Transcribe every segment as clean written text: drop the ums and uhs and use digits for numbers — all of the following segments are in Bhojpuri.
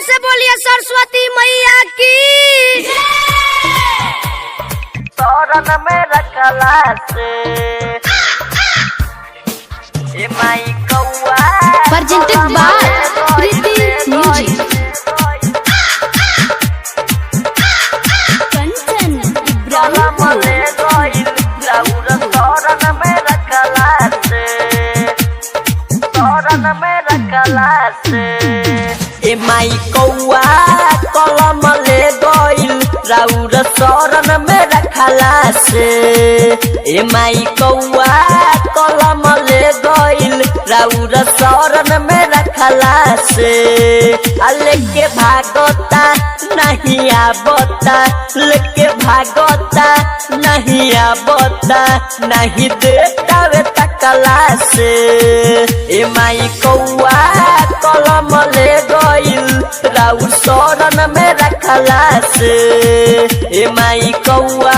से बोलिए सरस्वती मैया की। शरण में रखला से ए माई कौआ Presented by Priti Music। Kanchan Ibrahimpur. शरण में रखला से शरण में रखला से ए माई कौआ कलम ले गइल राउर शरण में रखला से ए माई कौआ कलम ले गइल राउर शरण में रखला से लेके भागता नहीं आवता लेके भागता नहीं आवता नहीं देता वे तकला से ए माई कौआ कलम ले गइल राउर शरण में रखला से ए माई कौआ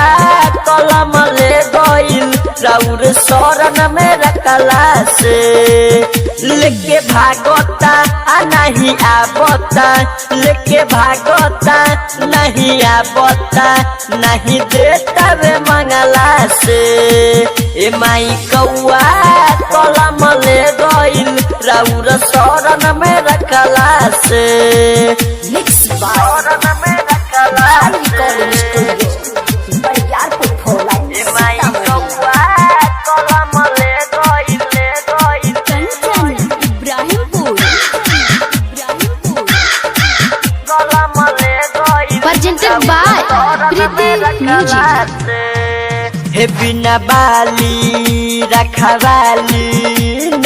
कलम ले गइल राउर शरण में रखला से लेके भागता नहीं आवता लेके भागता नहीं आवता नहीं देता वे मंगला से ए माई कौआ कलम ले गइल राउर शरण में रखला से शरण में रखला से ए माई कौआ कलम ले गइल कंचन इब्राहिमपुर। कलम ले गइल Presented by Priti Music। हे बिना बाली रखवाली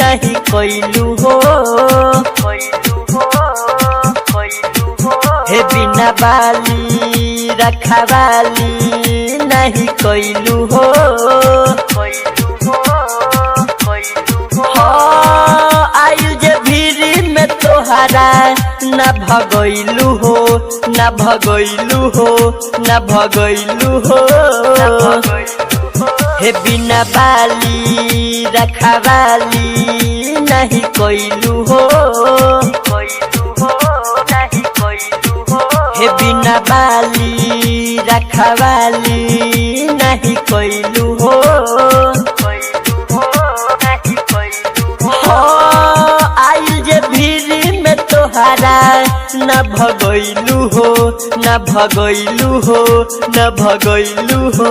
नहीं कोइलू हो हे बिना बाली रखवाली नहीं कोइलू हो आयु जे भीरी में तोहरा न भगैलू हो न भगैलू हो न भगैलू हो हे बिना बाली रखवाली नहीं कोइलू हो हे बिना बाली रखवाली नहीं कोइलू हो आयु जे भीरी में तोहरा न भगैलू हो न भगैलू हो न भगैलू हो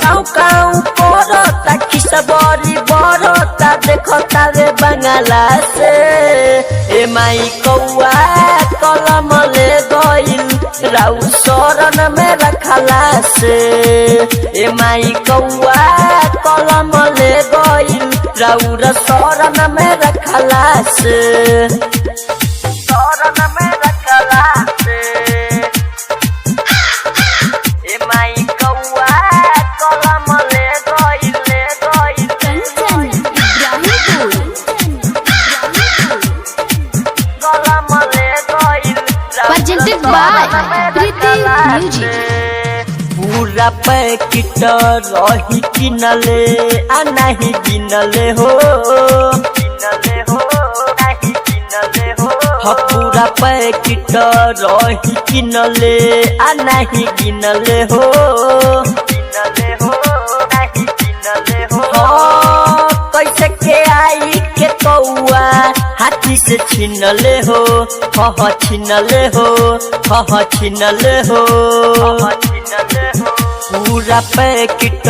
काऊ काऊ करता खिसबरी बरता देखता रे बंगाला से ए माई कौआ कलम ले गइल राउ शरण में रखला से ए माई कौआ कलम ले गइल राउर शरण में रखला से शरण में रखला से ए माई कौआ कलम ले गइल कंचन इब्राहिमपुर। कलम ले गइल Presented by Priti Music। पूरा पैकेट रही किनले आ नहीं गिनले हो पूरा पैकेट रही किनले आ नहीं गिनले हो कैसे के आई के कौआ हाथी से छीनले हो छीनले हो छीनले हो पूरा पैकेट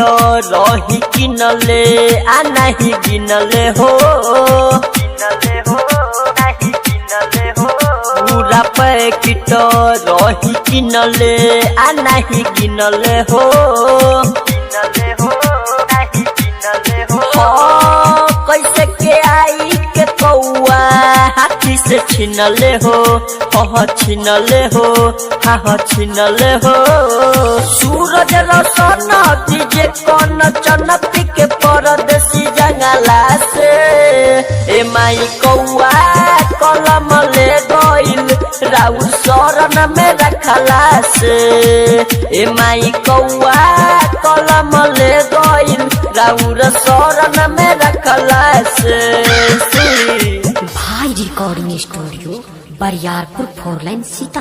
रही किनले आ नहीं गिनले हो पूरा पैकेट रही किनले आ नहीं गिनले हो कैसे के आई के कौआ हाथी से छीनले हो छीनले हो छीनले हो सूरज रोशन दीजे कौन चनपी के परदेसी जंगला से ए माई कौआ कलम ले गइल राउ शरण में रखला से ए माई कौआ कलम ले गइल राउर शरण में रखला से। भाई recording studio Bariyarpur 4 line Sita